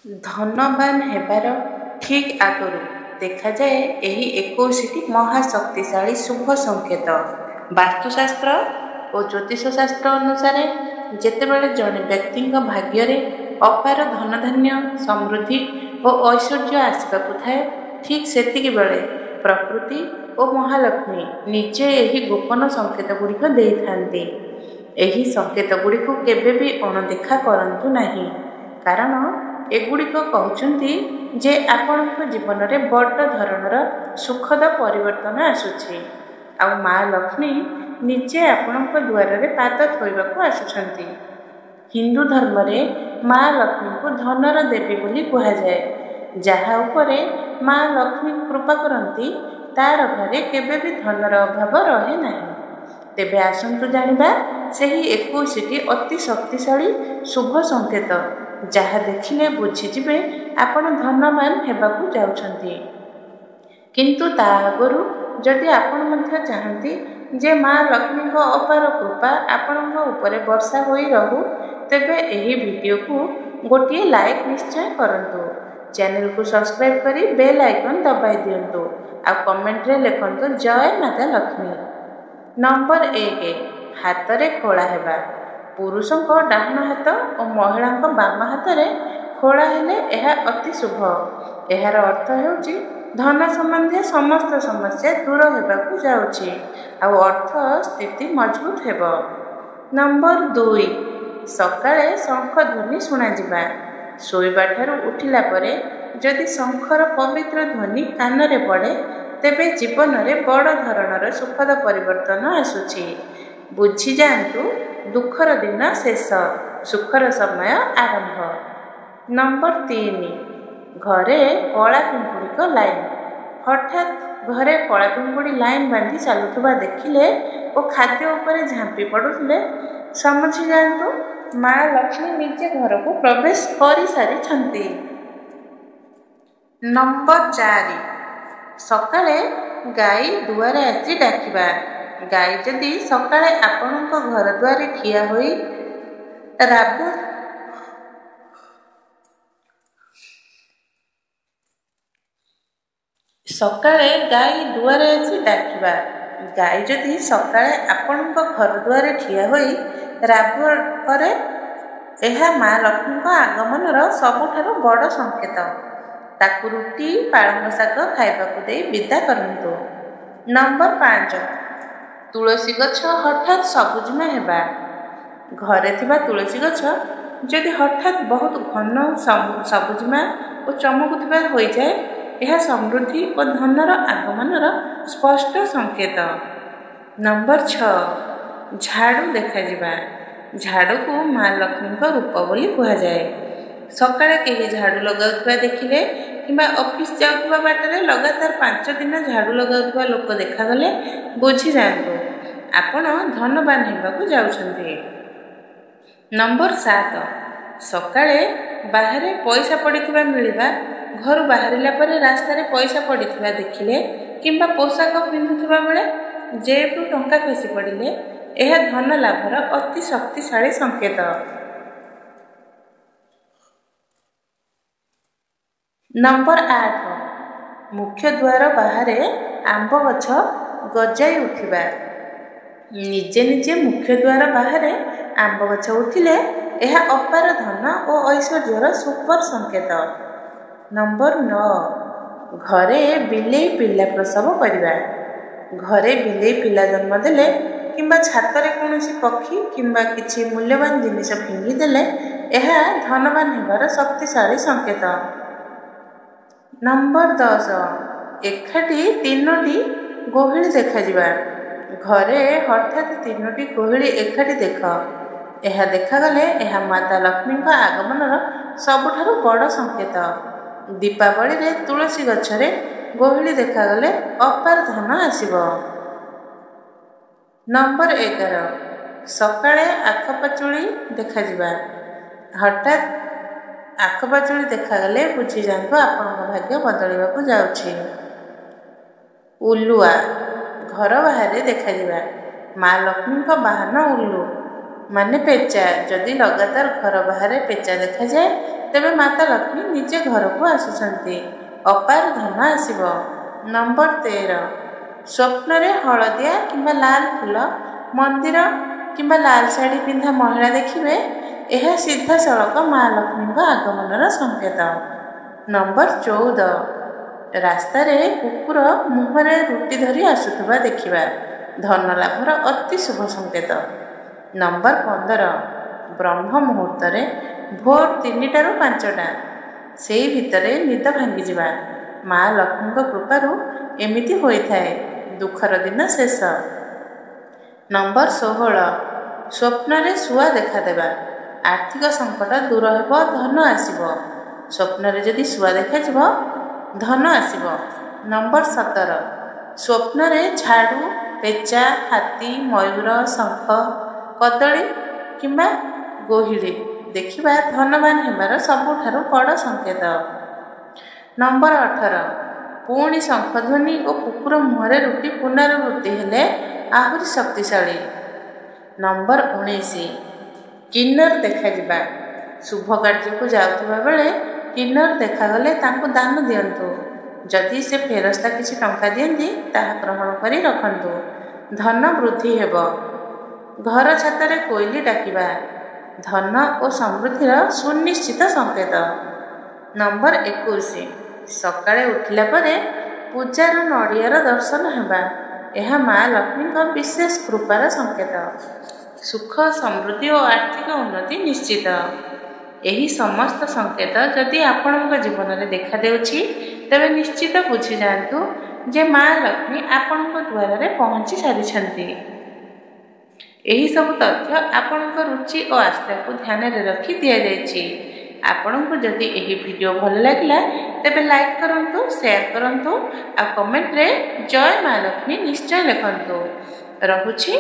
ଧନବାନ ହେବାର ଠିକ୍ ଆଗରୁ ଦେଖାଯାଏ ଏହି 21ଟି ମହାଶକ୍ତିଶାଳୀ ଶୁଭ ସଂକେତ। ବାସ୍ତୁଶାସ୍ତ୍ର ଓ ଜ୍ୟୋତିଷଶାସ୍ତ୍ର ଅନୁସାରେ ଯେତେବେଳେ ଜଣେ ବ୍ୟକ୍ତିଙ୍କ ଭାଗ୍ୟରେ ଅପାର ଧନଧାନ୍ୟ, ସମୃଦ୍ଧି ଓ ଐଶ୍ୱର୍ଯ୍ୟ ଆସିବାକୁ ଥାଏ, ଠିକ୍ ସେତିକିବେଳେ ପ୍ରକୃତି ଓ ମହାଲକ୍ଷ୍ମୀ ନିଜେ ଏହି ଗୋପନ ସଂକେତଗୁଡ଼ିକ ଦେଇଥାନ୍ତି। ଏହି ସଂକେତଗୁଡ଼ିକୁ କେବେ ବି ଅଣଦେଖା କରନ୍ତୁ ନାହିଁ, କାରଣ ଏଗୁଡ଼ିକ କହୁଛନ୍ତି ଯେ ଆପଣଙ୍କ ଜୀବନରେ ବଡ଼ ଧରଣର ସୁଖଦ ପରିବର୍ତ୍ତନ ଆସୁଛି, ଆଉ ମା' ଲକ୍ଷ୍ମୀ ନିଜେ ଆପଣଙ୍କ ଦୁଆରରେ ପାଦ ଥୋଇବାକୁ ଆସୁଛନ୍ତି। ହିନ୍ଦୁ ଧର୍ମରେ ମା' ଲକ୍ଷ୍ମୀଙ୍କୁ ଧନର ଦେବୀ ବୋଲି କୁହାଯାଏ। ଯାହା ଉପରେ ମା' ଲକ୍ଷ୍ମୀ କୃପା କରନ୍ତି, ତା'ର ଘରେ କେବେ ବି ଧନର ଅଭାବ ରହେ ନାହିଁ। ତେବେ ଆସନ୍ତୁ ଜାଣିବା ସେହି 21ଟି ଅତି ଶକ୍ତିଶାଳୀ ଶୁଭ ସଂକେତ, ଯାହା ଦେଖିଲେ ବୁଝିଯିବେ ଆପଣ ଧନବାନ ହେବାକୁ ଯାଉଛନ୍ତି। କିନ୍ତୁ ତା ଆଗରୁ ଯଦି ଆପଣ ମଧ୍ୟ ଚାହାନ୍ତି ଯେ ମା' ଲକ୍ଷ୍ମୀଙ୍କ ଅପାର କୃପା ଆପଣଙ୍କ ଉପରେ ବର୍ଷା ହୋଇ ରହୁ, ତେବେ ଏହି ଭିଡ଼ିଓକୁ ଗୋଟିଏ ଲାଇକ୍ ନିଶ୍ଚୟ କରନ୍ତୁ। ଚ୍ୟାନେଲକୁ ସବସ୍କ୍ରାଇବ୍ କରି ବେଲ୍ ଆଇକନ୍ ଦବାଇ ଦିଅନ୍ତୁ, ଆଉ କମେଣ୍ଟରେ ଲେଖନ୍ତୁ ଜୟ ମାତା ଲକ୍ଷ୍ମୀ। ନମ୍ବର 1, ହାତରେ ଖୋଳା ହେବା। ପୁରୁଷଙ୍କ ଡାହାଣ ହାତ ଓ ମହିଳାଙ୍କ ବାମ ହାତରେ ଖୋଳା ହେଲେ ଏହା ଅତି ଶୁଭ। ଏହାର ଅର୍ଥ ହେଉଛି ଧନ ସମ୍ବନ୍ଧୀୟ ସମସ୍ତ ସମସ୍ୟା ଦୂର ହେବାକୁ ଯାଉଛି, ଆଉ ଅର୍ଥ ସ୍ଥିତି ମଜବୁତ ହେବ। ନମ୍ବର 2, ସକାଳେ ଶଙ୍ଖ ଧ୍ୱନି ଶୁଣାଯିବା। ଶୋଇବାଠାରୁ ଉଠିଲା ପରେ ଯଦି ଶଙ୍ଖର ପବିତ୍ର ଧ୍ୱନି କାନରେ ପଡ଼େ, ତେବେ ଜୀବନରେ ବଡ଼ ଧରଣର ସୁଖଦ ପରିବର୍ତ୍ତନ ଆସୁଛି। ବୁଝିଯାଆନ୍ତୁ, ଦୁଃଖର ଦିନ ଶେଷ, ସୁଖର ସମୟ ଆରମ୍ଭ। ନମ୍ବର 3, ଘରେ କଳା ପିମ୍ପୁଡ଼ିଙ୍କ ଲାଇନ୍। ହଠାତ୍ ଘରେ କଳା ପିମ୍ପୁଡ଼ି ଲାଇନ୍ ବାନ୍ଧି ଚାଲୁଥିବା ଦେଖିଲେ ଓ ଖାଦ୍ୟ ଉପରେ ଝାମ୍ପି ପଡ଼ୁଥିଲେ, ସମଝି ଯାଆନ୍ତୁ ମା' ଲକ୍ଷ୍ମୀ ନିଜେ ଘରକୁ ପ୍ରବେଶ କରିସାରିଛନ୍ତି। ନମ୍ବର 4, ସକାଳେ ଗାଈ ଦୁଆରେ ଆସି ଡାକିବା। ଗାଈ ଯଦି ସକାଳେ ଆପଣଙ୍କ ଘର ଦୁଆରେ ଠିଆ ହୋଇ ଗାଈ ଯଦି ସକାଳେ ଆପଣଙ୍କ ଘର ଦୁଆରେ ଠିଆ ହୋଇ ରାବ କରେ, ଏହା ମା' ଲକ୍ଷ୍ମୀଙ୍କ ଆଗମନର ସବୁଠାରୁ ବଡ଼ ସଂକେତ। ତାକୁ ରୁଟି, ପାଳଙ୍ଗ ଶାଗ ଖାଇବାକୁ ଦେଇ ବିଦା କରନ୍ତୁ। ନମ୍ବର 5, ତୁଳସୀ ଗଛ ହଠାତ୍ ସବୁଜିମା ହେବା। ଘରେ ଥିବା ତୁଳସୀ ଗଛ ଯଦି ହଠାତ୍ ବହୁତ ଘନ ସବୁଜିମା ଓ ଚମକୁଥିବା ହୋଇଯାଏ, ଏହା ସମୃଦ୍ଧି ଓ ଧନର ଆଗମନର ସ୍ପଷ୍ଟ ସଂକେତ। ନମ୍ବର 6, ଝାଡ଼ୁ ଦେଖାଯିବା। ଝାଡ଼ୁକୁ ମା' ଲକ୍ଷ୍ମୀଙ୍କ ରୂପ ବୋଲି କୁହାଯାଏ। ସକାଳେ କେହି ଝାଡ଼ୁ ଲଗାଉଥିବା ଦେଖିଲେ କିମ୍ବା ଅଫିସ୍ ଯାଉଥିବା ବାଟରେ ଲଗାତାର 5 ଦିନ ଝାଡ଼ୁ ଲଗାଉଥିବା ଲୋକ ଦେଖାଗଲେ, ବୁଝିଯାଆନ୍ତୁ ଆପଣ ଧନବାନ ହେବାକୁ ଯାଉଛନ୍ତି। ନମ୍ବର 7, ସକାଳେ ବାହାରେ ପଇସା ପଡ଼ିଥିବା ମିଳିବା। ଘରୁ ବାହାରିଲା ପରେ ରାସ୍ତାରେ ପଇସା ପଡ଼ିଥିବା ଦେଖିଲେ କିମ୍ବା ପୋଷାକ ପିନ୍ଧୁଥିବା ବେଳେ ଜେବରୁ ଟଙ୍କା ଖସି ପଡ଼ିଲେ, ଏହା ଧନ ଲାଭର ଅତି ଶକ୍ତିଶାଳୀ ସଂକେତ। ନମ୍ବର 8, ମୁଖ୍ୟ ଦ୍ୱାର ବାହାରେ ଆମ୍ବ ଗଛ ଗଜାଇ ଉଠିବା। ନିଜେ ନିଜେ ମୁଖ୍ୟ ଦ୍ୱାର ବାହାରେ ଆମ୍ବ ଗଛ ଉଠିଲେ ଏହା ଅପାର ଧନ ଓ ଐଶ୍ୱର୍ଯ୍ୟର ସୁପର ସଂକେତ। ନମ୍ବର 9, ଘରେ ବିଲେଇ ପିଲା ପ୍ରସବ କରିବା। ଘରେ ବିଲେଇ ପିଲା ଜନ୍ମ ଦେଲେ କିମ୍ବା ଛାତରେ କୌଣସି ପକ୍ଷୀ କିମ୍ବା କିଛି ମୂଲ୍ୟବାନ ଜିନିଷ ଫିଙ୍ଗିଦେଲେ, ଏହା ଧନବାନ ହେବାର ଶକ୍ତିଶାଳୀ ସଂକେତ। ନମ୍ବର 10, ଏକାଠି 3ଟି ଗୋହିଳି ଦେଖାଯିବା। ଘରେ ହଠାତ୍ 3ଟି ଗୋହିଳି ଏକାଠି ଦେଖ। ଏହା ଦେଖାଗଲେ ଏହା ମାତା ଲକ୍ଷ୍ମୀଙ୍କ ଆଗମନର ସବୁଠାରୁ ବଡ଼ ସଂକେତ। ଦୀପାବଳିରେ ତୁଳସୀ ଗଛରେ ଗୋହିଳି ଦେଖାଗଲେ ଅପାର ଧନ ଆସିବ। ନମ୍ବର 11, ସକାଳେ ଆଖପାଚୁଳି ଦେଖାଯିବା। ହଠାତ୍ ଆଖପାଚୁଳି ଦେଖାଗଲେ ବୁଝିଯାଆନ୍ତୁ ଆପଣଙ୍କ ଭାଗ୍ୟ ବଦଳିବାକୁ ଯାଉଛି। ଉଲୁଆ ଘର ବାହାରେ ଦେଖାଯିବା। ମା' ଲକ୍ଷ୍ମୀଙ୍କ ବାହନ ଉଲୁ ମାନେ ପେଚା। ଯଦି ଲଗାତାର ଘର ବାହାରେ ପେଚା ଦେଖାଯାଏ, ତେବେ ମାତା ଲକ୍ଷ୍ମୀ ନିଜେ ଘରକୁ ଆସୁଛନ୍ତି, ଅପାର ଧନ ଆସିବ। ନମ୍ବର 13, ସ୍ୱପ୍ନରେ ହଳଦିଆ କିମ୍ବା ଲାଲ ଫୁଲ, ମନ୍ଦିର କିମ୍ବା ଲାଲ ଶାଢ଼ୀ ପିନ୍ଧା ମହିଳା ଦେଖିବେ, ଏହା ସିଧାସଳଖ ମା ଲକ୍ଷ୍ମୀଙ୍କ ଆଗମନର ସଂକେତ। ନମ୍ବର 14, ରାସ୍ତାରେ କୁକୁର ମୁହଁରେ ରୁଟି ଧରି ଆସୁଥିବା ଦେଖିବା, ଧନ ଲାଭର ଅତି ଶୁଭ ସଂକେତ। ନମ୍ବର 15, ବ୍ରହ୍ମ ମୁହୂର୍ତ୍ତରେ ଭୋର 3ଟାରୁ 5ଟା, ସେଇ ଭିତରେ ନିଦ ଭାଙ୍ଗିଯିବା, ମା ଲକ୍ଷ୍ମୀଙ୍କ କୃପାରୁ ଏମିତି ହୋଇଥାଏ, ଦୁଃଖର ଦିନ ଶେଷ। ନମ୍ବର 16, ସ୍ୱପ୍ନରେ ଶୁଆ ଦେଖାଦେବା, ଆର୍ଥିକ ସଙ୍କଟ ଦୂର ହେବ, ଧନ ଆସିବ। ସ୍ୱପ୍ନରେ ଯଦି ଶୁଆ ଦେଖାଯିବ ଧନ ଆସିବ। ନମ୍ବର 17, ସ୍ୱପ୍ନରେ ଝାଡ଼ୁ, ପେଚା, ହାତୀ, ମୟୂର, ଶଙ୍ଖ, କଦଳୀ କିମ୍ବା ଗୋହିଡ଼ି ଦେଖିବା ଧନବାନ ହେବାର ସବୁଠାରୁ ବଡ଼ ସଂକେତ। ନମ୍ବର 18, ପୁଣି ଶଙ୍ଖଧ୍ୱନି ଓ କୁକୁର ମୁହଁରେ ରୁଟି ପୁନରାବୃତ୍ତି ହେଲେ ଆହୁରି ଶକ୍ତିଶାଳୀ। ନମ୍ବର 19, କିନ୍ନର ଦେଖାଯିବା, ଶୁଭ କାର୍ଯ୍ୟକୁ ଯାଉଥିବା ବେଳେ କିନ୍ନର ଦେଖାଗଲେ ତାଙ୍କୁ ଦାନ ଦିଅନ୍ତୁ। ଯଦି ସେ ଫେରସ୍ତା କିଛି ଟଙ୍କା ଦିଅନ୍ତି ତାହା ଗ୍ରହଣ କରି ରଖନ୍ତୁ, ଧନ ବୃଦ୍ଧି ହେବ। ଘର ଛାତରେ କୋଇଲି ଡାକିବା, ଧନ ଓ ସମୃଦ୍ଧିର ସୁନିଶ୍ଚିତ ସଂକେତ। ନମ୍ବର 21, ସକାଳେ ଉଠିଲା ପରେ ପୂଜାର ନଡ଼ିଆର ଦର୍ଶନ ହେବା, ଏହା ମା ଲକ୍ଷ୍ମୀଙ୍କ ବିଶେଷ କୃପାର ସଂକେତ। ସୁଖ, ସମୃଦ୍ଧି ଓ ଆର୍ଥିକ ଉନ୍ନତି ନିଶ୍ଚିତ। ଏହି ସମସ୍ତ ସଂକେତ ଯଦି ଆପଣଙ୍କ ଜୀବନରେ ଦେଖାଦେଉଛି ତେବେ ନିଶ୍ଚିତ ବୁଝିଯାଆନ୍ତୁ ଯେ ମା ଲକ୍ଷ୍ମୀ ଆପଣଙ୍କ ଦ୍ୱାରରେ ପହଞ୍ଚି ସାରିଛନ୍ତି। ଏହିସବୁ ତଥ୍ୟ ଆପଣଙ୍କ ରୁଚି ଓ ଆସ୍ଥାକୁ ଧ୍ୟାନରେ ରଖି ଦିଆଯାଇଛି। ଆପଣଙ୍କୁ ଯଦି ଏହି ଭିଡ଼ିଓ ଭଲ ଲାଗିଲା ତେବେ ଲାଇକ୍ କରନ୍ତୁ, ସେୟାର କରନ୍ତୁ ଆଉ କମେଣ୍ଟରେ ଜୟ ମା ଲକ୍ଷ୍ମୀ ନିଶ୍ଚୟ ଲେଖନ୍ତୁ। ରହୁଛି,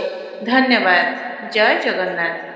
ଧନ୍ୟବାଦ। ଜୟ ଜଗନ୍ନାଥ।